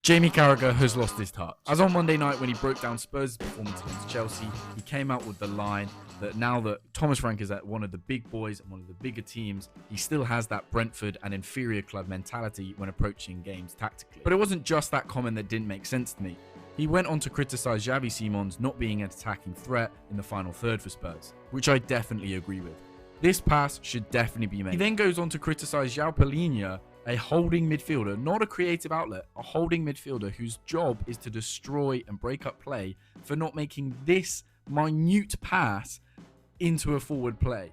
Jamie Carragher has lost his touch. As on Monday night when he broke down Spurs' performance against Chelsea, he came out with the line that now that Thomas Frank is at one of the big boys and one of the bigger teams, he still has that Brentford and inferior club mentality when approaching games tactically. But it wasn't just that comment that didn't make sense to me. He went on to criticise Xavi Simons not being an attacking threat in the final third for Spurs, which I definitely agree with. This pass should definitely be made. He then goes on to criticise João Palhinha, a holding midfielder, not a creative outlet, a holding midfielder whose job is to destroy and break up play, for not making this minute pass into a forward play.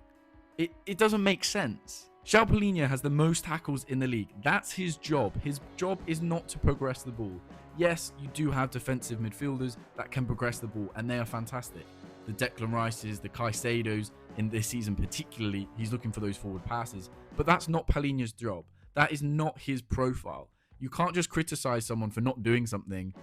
It doesn't make sense. João Palhinha has the most tackles in the league. That's his job. His job is not to progress the ball. Yes, you do have defensive midfielders that can progress the ball, and they are fantastic. The Declan Rices, the Caicedos, in this season particularly, he's looking for those forward passes. But that's not Palhinha's job. That is not his profile. You can't just criticize someone for not doing something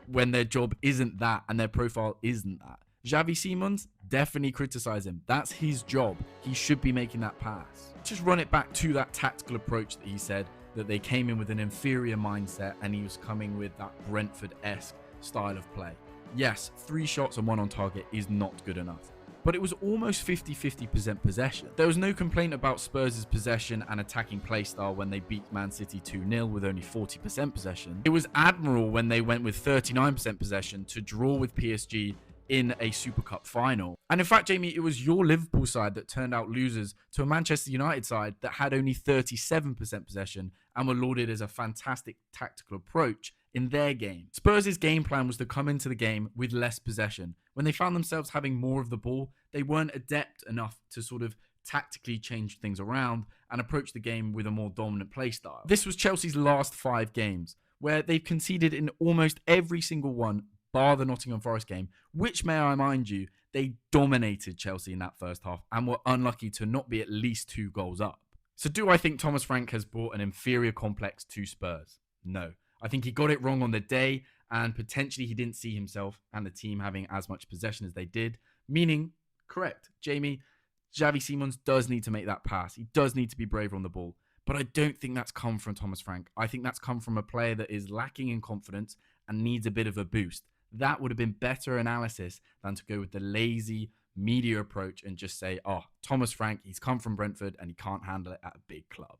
when their job isn't that and their profile isn't that. Xavi Simons, definitely criticize him. That's his job. He should be making that pass. Just run it back to that tactical approach that he said, that they came in with an inferior mindset and he was coming with that Brentford-esque style of play. Yes, 3 shots and 1 on target is not good enough, but it was almost 50-50% possession. There was no complaint about Spurs' possession and attacking play style when they beat Man City 2-0 with only 40% possession. It was admirable when they went with 39% possession to draw with PSG in a Super Cup final. And in fact, Jamie, it was your Liverpool side that turned out losers to a Manchester United side that had only 37% possession and were lauded as a fantastic tactical approach in their game. Spurs' game plan was to come into the game with less possession. When they found themselves having more of the ball, they weren't adept enough to sort of tactically change things around and approach the game with a more dominant play style. This was Chelsea's last 5 games, where they've conceded in almost every single one, bar the Nottingham Forest game, which, may I mind you, they dominated Chelsea in that first half and were unlucky to not be at least 2 goals up. So do I think Thomas Frank has brought an inferior complex to Spurs? No. I think he got it wrong on the day, and potentially he didn't see himself and the team having as much possession as they did. Meaning, correct, Jamie, Xavi Simons does need to make that pass. He does need to be braver on the ball. But I don't think that's come from Thomas Frank. I think that's come from a player that is lacking in confidence and needs a bit of a boost. That would have been better analysis than to go with the lazy media approach and just say, oh, Thomas Frank, he's come from Brentford and he can't handle it at a big club.